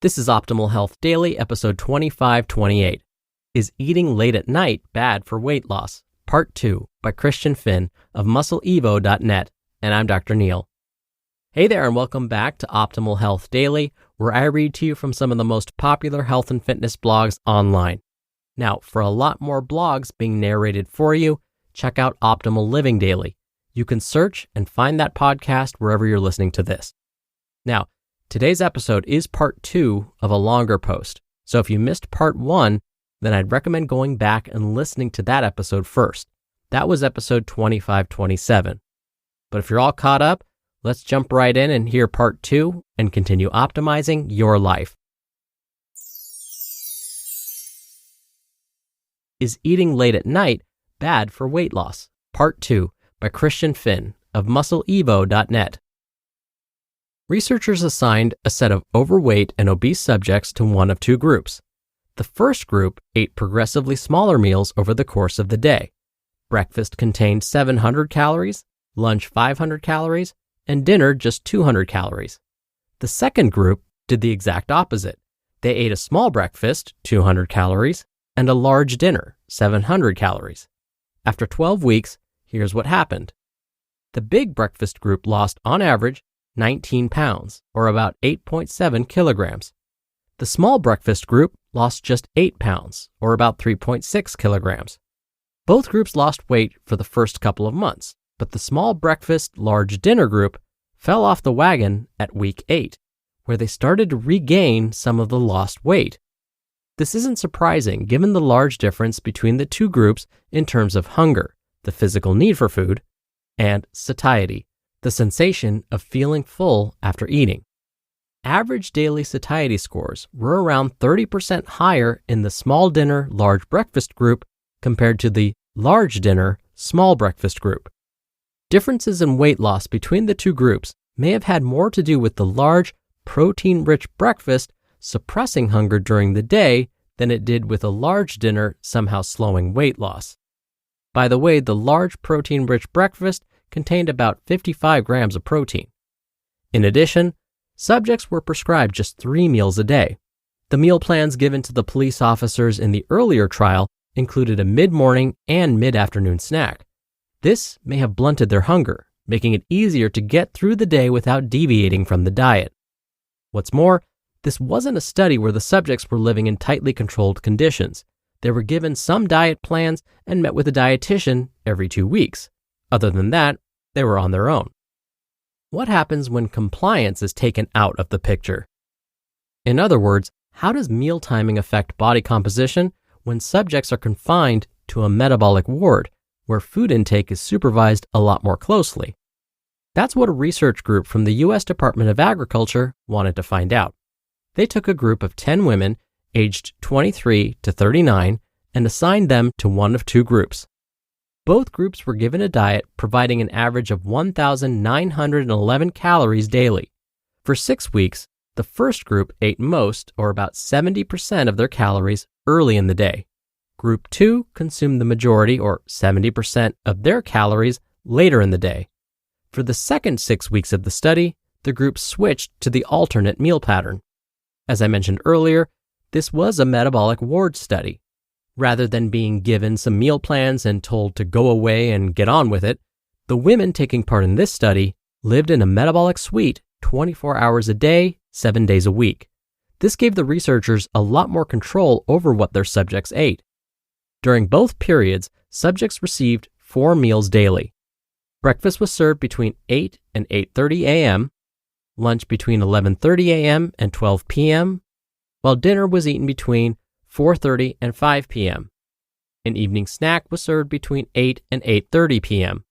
This is Optimal Health Daily, episode 2528. Is Eating Late at Night Bad for Weight Loss? Part 2 by Christian Finn of MuscleEvo.net, and I'm Dr. Neal. Hey there, and welcome back to Optimal Health Daily, where I read to you from some of the most popular health and fitness blogs online. Now, for a lot more blogs being narrated for you, check out Optimal Living Daily. You can search and find that podcast wherever you're listening to this. Now, today's episode is part 2 of a longer post, so if you missed part 1, then I'd recommend going back and listening to that episode first. That was episode 2527. But if you're all caught up, let's jump right in and hear part 2 and continue optimizing your life. Is Eating Late at Night Bad for Weight Loss? Part 2 by Christian Finn of MuscleEvo.net. Researchers assigned a set of overweight and obese subjects to one of two groups. The first group ate progressively smaller meals over the course of the day. Breakfast contained 700 calories, lunch 500 calories, and dinner just 200 calories. The second group did the exact opposite. They ate a small breakfast, 200 calories, and a large dinner, 700 calories. After 12 weeks, here's what happened. The big breakfast group lost, on average, 19 pounds, or about 8.7 kilograms. The small breakfast group lost just 8 pounds, or about 3.6 kilograms. Both groups lost weight for the first couple of months, but the small breakfast, large dinner group fell off the wagon at week 8, where they started to regain some of the lost weight. This isn't surprising given the large difference between the two groups in terms of hunger, the physical need for food, and satiety, the sensation of feeling full after eating. Average daily satiety scores were around 30% higher in the small dinner, large breakfast group compared to the large dinner, small breakfast group. Differences in weight loss between the two groups may have had more to do with the large, protein-rich breakfast suppressing hunger during the day than it did with a large dinner somehow slowing weight loss. By the way, the large protein-rich breakfast contained about 55 grams of protein. In addition, subjects were prescribed just 3 meals a day. The meal plans given to the police officers in the earlier trial included a mid-morning and mid-afternoon snack. This may have blunted their hunger, making it easier to get through the day without deviating from the diet. What's more, this wasn't a study where the subjects were living in tightly controlled conditions. They were given some diet plans and met with a dietitian every 2 weeks. Other than that, they were on their own. What happens when compliance is taken out of the picture? In other words, how does meal timing affect body composition when subjects are confined to a metabolic ward where food intake is supervised a lot more closely? That's what a research group from the U.S. Department of Agriculture wanted to find out. They took a group of 10 women aged 23 to 39 and assigned them to one of two groups. Both groups were given a diet providing an average of 1,911 calories daily. For 6 weeks, the first group ate most, or about 70% of their calories, early in the day. Group 2 consumed the majority, or 70% of their calories, later in the day. For the second 6 weeks of the study, the group switched to the alternate meal pattern. As I mentioned earlier, this was a metabolic ward study. Rather than being given some meal plans and told to go away and get on with it, the women taking part in this study lived in a metabolic suite 24 hours a day, 7 days a week. This gave the researchers a lot more control over what their subjects ate. During both periods, subjects received 4 meals daily. Breakfast was served between 8 and 8:30 a.m., lunch between 11:30 a.m. and 12 p.m., while dinner was eaten between 4:30 and 5 p.m. An evening snack was served between 8 and 8:30 p.m.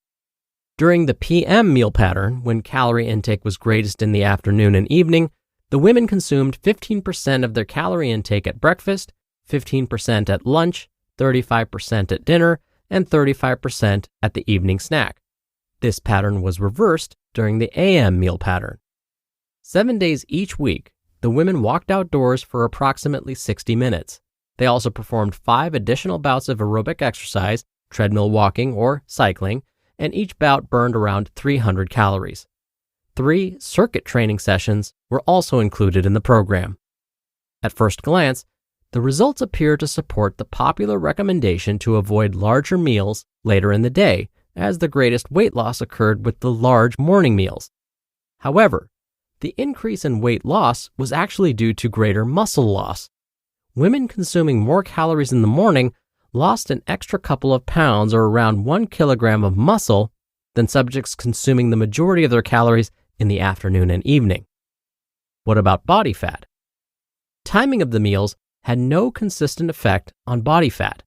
During the p.m. meal pattern, when calorie intake was greatest in the afternoon and evening, the women consumed 15% of their calorie intake at breakfast, 15% at lunch, 35% at dinner, and 35% at the evening snack. This pattern was reversed during the a.m. meal pattern. 7 days each week, the women walked outdoors for approximately 60 minutes. They also performed 5 additional bouts of aerobic exercise, treadmill walking or cycling, and each bout burned around 300 calories. 3 circuit training sessions were also included in the program. At first glance, the results appear to support the popular recommendation to avoid larger meals later in the day, as the greatest weight loss occurred with the large morning meals. However, the increase in weight loss was actually due to greater muscle loss. Women consuming more calories in the morning lost an extra couple of pounds or around 1 kilogram of muscle than subjects consuming the majority of their calories in the afternoon and evening. What about body fat? Timing of the meals had no consistent effect on body fat.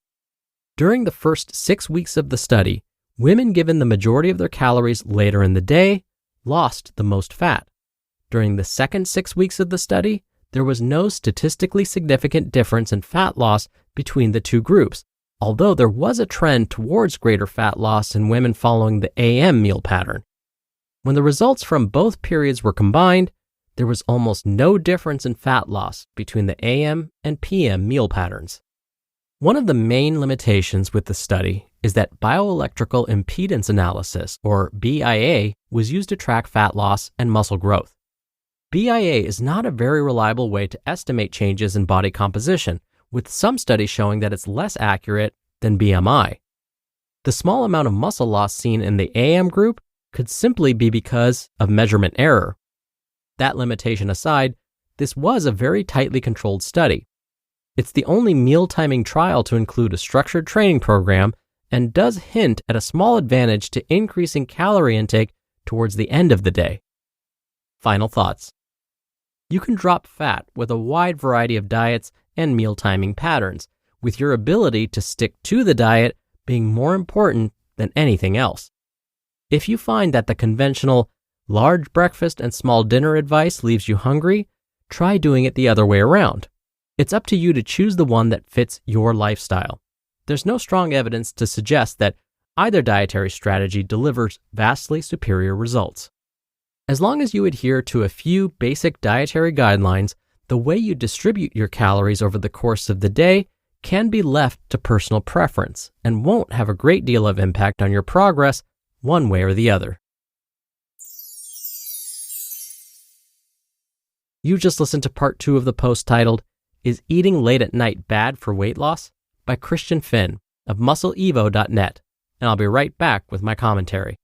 During the first 6 weeks of the study, women given the majority of their calories later in the day lost the most fat. During the second 6 weeks of the study, there was no statistically significant difference in fat loss between the two groups, although there was a trend towards greater fat loss in women following the AM meal pattern. When the results from both periods were combined, there was almost no difference in fat loss between the AM and PM meal patterns. One of the main limitations with the study is that bioelectrical impedance analysis, or BIA, was used to track fat loss and muscle growth. BIA is not a very reliable way to estimate changes in body composition, with some studies showing that it's less accurate than BMI. The small amount of muscle loss seen in the AM group could simply be because of measurement error. That limitation aside, this was a very tightly controlled study. It's the only meal timing trial to include a structured training program and does hint at a small advantage to increasing calorie intake towards the end of the day. Final thoughts. You can drop fat with a wide variety of diets and meal timing patterns, with your ability to stick to the diet being more important than anything else. If you find that the conventional large breakfast and small dinner advice leaves you hungry, try doing it the other way around. It's up to you to choose the one that fits your lifestyle. There's no strong evidence to suggest that either dietary strategy delivers vastly superior results. As long as you adhere to a few basic dietary guidelines, the way you distribute your calories over the course of the day can be left to personal preference and won't have a great deal of impact on your progress one way or the other. You just listened to part 2 of the post titled, "Is Eating Late at Night Bad for Weight Loss?" by Christian Finn of muscleevo.net, and I'll be right back with my commentary.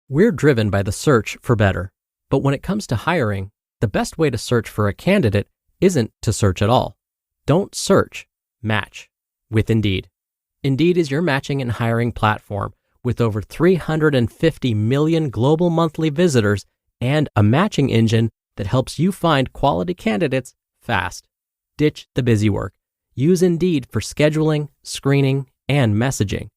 We're driven by the search for better, but when it comes to hiring, the best way to search for a candidate isn't to search at all. Don't search, match with Indeed. Indeed is your matching and hiring platform with over 350 million global monthly visitors and a matching engine that helps you find quality candidates fast. Ditch the busy work. Use Indeed for scheduling, screening, and messaging.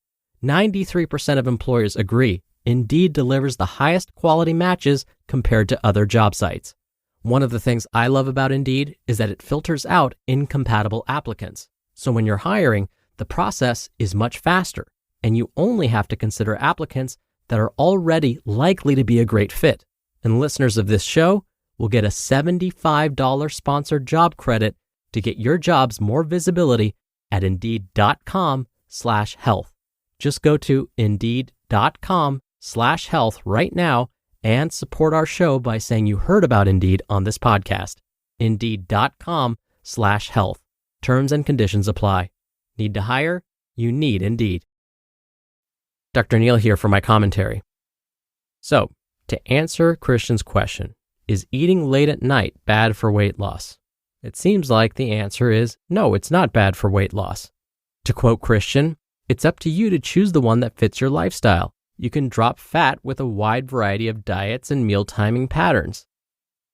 93% of employers agree Indeed delivers the highest quality matches compared to other job sites. One of the things I love about Indeed is that it filters out incompatible applicants. So when you're hiring, the process is much faster, and you only have to consider applicants that are already likely to be a great fit. And listeners of this show will get a $75 sponsored job credit to get your jobs more visibility at Indeed.com/health. Just go to Indeed.com/health right now and support our show by saying you heard about Indeed on this podcast. Indeed.com/health. Terms and conditions apply. Need to hire? You need Indeed. Dr. Neal here for my commentary. So, to answer Christian's question, is eating late at night bad for weight loss? It seems like the answer is no, it's not bad for weight loss. To quote Christian, it's up to you to choose the one that fits your lifestyle. You can drop fat with a wide variety of diets and meal timing patterns.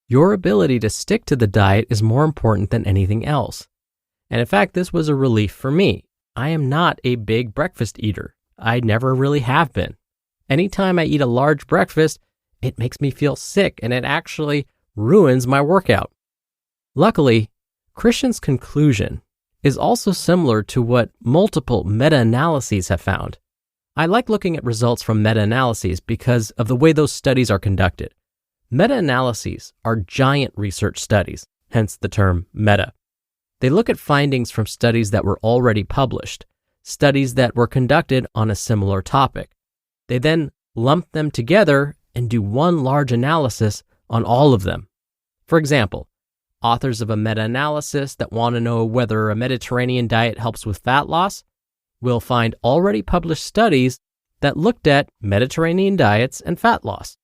Your ability to stick to the diet is more important than anything else. And in fact, this was a relief for me. I am not a big breakfast eater. I never really have been. Anytime I eat a large breakfast, it makes me feel sick and it actually ruins my workout. Luckily, Christian's conclusion is also similar to what multiple meta-analyses have found. I like looking at results from meta-analyses because of the way those studies are conducted. Meta-analyses are giant research studies, hence the term meta. They look at findings from studies that were already published, studies that were conducted on a similar topic. They then lump them together and do one large analysis on all of them. For example, authors of a meta-analysis that want to know whether a Mediterranean diet helps with fat loss will find already published studies that looked at Mediterranean diets and fat loss.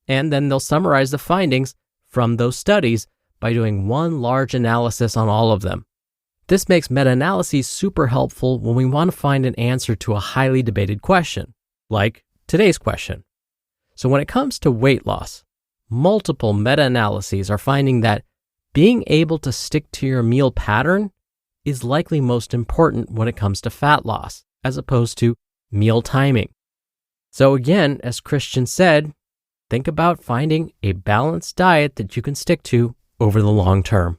And then they'll summarize the findings from those studies by doing one large analysis on all of them. This makes meta-analyses super helpful when we want to find an answer to a highly debated question, like today's question. So when it comes to weight loss, multiple meta-analyses are finding that being able to stick to your meal pattern is likely most important when it comes to fat loss, as opposed to meal timing. So again, as Christian said, think about finding a balanced diet that you can stick to over the long term.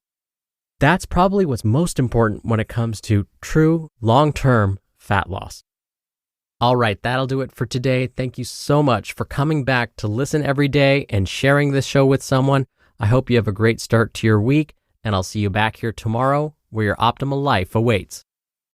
That's probably what's most important when it comes to true long-term fat loss. All right, that'll do it for today. Thank you so much for coming back to listen every day and sharing this show with someone. I hope you have a great start to your week, and I'll see you back here tomorrow where your optimal life awaits.